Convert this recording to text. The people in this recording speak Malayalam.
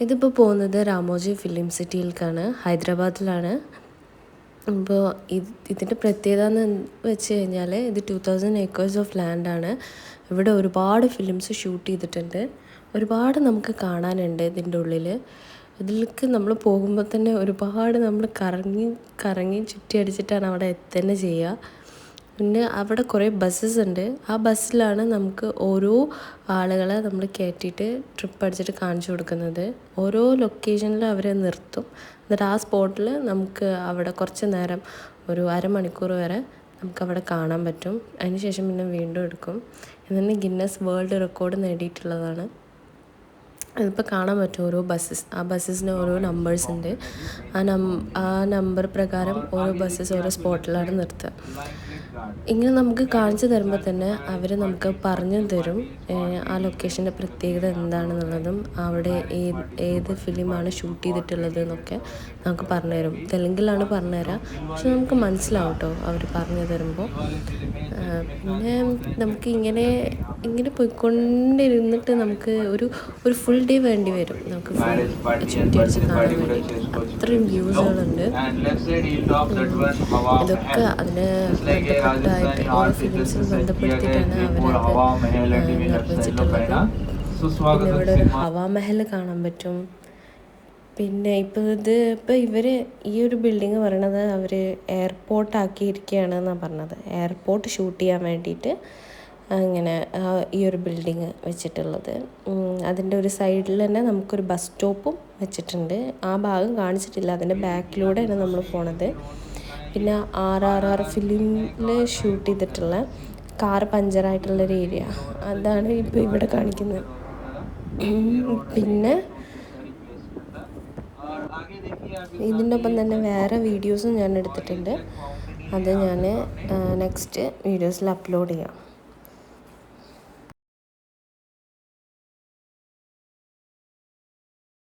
ഇതിപ്പോൾ പോകുന്നത് രാമോജി ഫിലിം സിറ്റിയിലേക്കാണ്, ഹൈദരാബാദിലാണ്. അപ്പോൾ ഇതിൻ്റെ പ്രത്യേകത എന്ന് വെച്ച് കഴിഞ്ഞാൽ ഇത് 2000 ഏക്കേഴ്സ് ഓഫ് ലാൻഡാണ്. ഇവിടെ ഒരുപാട് ഫിലിംസ് ഷൂട്ട് ചെയ്തിട്ടുണ്ട്. ഒരുപാട് നമുക്ക് കാണാനുണ്ട് ഇതിൻ്റെ ഉള്ളിൽ. ഇതിലേക്ക് നമ്മൾ പോകുമ്പോൾ തന്നെ ഒരുപാട് നമ്മൾ കറങ്ങി ചുറ്റി അടിച്ചിട്ടാണ് അവിടെ എത്തുക ചെയ്യുക. പിന്നെ അവിടെ കുറേ ബസ്സസ് ഉണ്ട്. ആ ബസ്സിലാണ് നമുക്ക് ഓരോ ആളുകളെ നമ്മൾ കയറ്റിയിട്ട് ട്രിപ്പ് അടിച്ചിട്ട് കാണിച്ചു കൊടുക്കുന്നത്. ഓരോ ലൊക്കേഷനിലും അവരെ നിർത്തും. എന്നിട്ട് ആ സ്പോട്ടിൽ നമുക്ക് അവിടെ കുറച്ച് നേരം ഒരു അരമണിക്കൂർ വരെ നമുക്കവിടെ കാണാൻ പറ്റും. അതിനുശേഷം പിന്നെ വീണ്ടും എടുക്കും. ഇതിന് ഗിന്നസ് വേൾഡ് റെക്കോർഡ് നേടിയിട്ടുള്ളതാണ്. അതിപ്പോൾ കാണാൻ പറ്റും ഓരോ ബസ്സസ്. ആ ബസ്സസിന് ഓരോ നമ്പേഴ്സ് ഉണ്ട്. ആ നമ്പർ പ്രകാരം ഓരോ ബസ്സസ് ഓരോ സ്പോട്ടിലാണ് നിർത്തുക. ഇങ്ങനെ നമുക്ക് കാണിച്ചു തരുമ്പോൾ തന്നെ അവർ നമുക്ക് പറഞ്ഞു തരും ആ ലൊക്കേഷൻ്റെ പ്രത്യേകത എന്താണെന്നുള്ളതും അവിടെ ഏത് ഫിലിമാണ് ഷൂട്ട് ചെയ്തിട്ടുള്ളത് എന്നൊക്കെ നമുക്ക് പറഞ്ഞു തരും. തെലുങ്കിലാണ് പറഞ്ഞു തരാം, പക്ഷെ നമുക്ക് മനസ്സിലാവും കേട്ടോ അവർ പറഞ്ഞു തരുമ്പോൾ. പിന്നെ നമുക്ക് ഇങ്ങനെ പോയിക്കൊണ്ടിരുന്നിട്ട് നമുക്ക് ഒരു ഫുൾ ഡേ വേണ്ടി വരും നമുക്ക് ചുറ്റി അടിച്ച് കാണാൻ വേണ്ടിയിട്ട്. അത്രയും വ്യൂസുകളുണ്ട്. ഇതൊക്കെ അതിന് ബന്ധപ്പെട്ടായിട്ട് ഓരോ ഫിലിംസിന് ബന്ധപ്പെടുത്തിയിട്ടാണ് അവരത് നിർമ്മിച്ചിട്ടുള്ളത്. പിന്നെ ഇവിടെ ഒരു ഹവാ മഹൽ കാണാൻ പറ്റും. പിന്നെ ഇപ്പോൾ ഇവർ ഈ ഒരു ബിൽഡിങ് പറയണത് അവർ എയർപോർട്ടാക്കിയിരിക്കുകയാണെന്നാണ് പറഞ്ഞത്. എയർപോർട്ട് ഷൂട്ട് ചെയ്യാൻ വേണ്ടിയിട്ട് അങ്ങനെ ഈ ഒരു ബിൽഡിങ് വെച്ചിട്ടുള്ളത്. അതിൻ്റെ ഒരു സൈഡിൽ തന്നെ നമുക്കൊരു ബസ് സ്റ്റോപ്പും വെച്ചിട്ടുണ്ട്. ആ ഭാഗം കാണിച്ചിട്ടില്ല, അതിൻ്റെ ബാക്കിലൂടെയാണ് നമ്മൾ പോണത്. പിന്നെ RRR ഫിലിമിൽ ഷൂട്ട് ചെയ്തിട്ടുള്ള കാർ പഞ്ചറായിട്ടുള്ളൊരു ഏരിയ, അതാണ് ഇപ്പോൾ ഇവിടെ കാണിക്കുന്നത്. പിന്നെ ഇതിൻ്റെ ഒപ്പം തന്നെ വേറെ വീഡിയോസും ഞാൻ എടുത്തിട്ടുണ്ട്. അത് ഞാൻ നെക്സ്റ്റ് വീഡിയോസിൽ അപ്ലോഡ് ചെയ്യാം.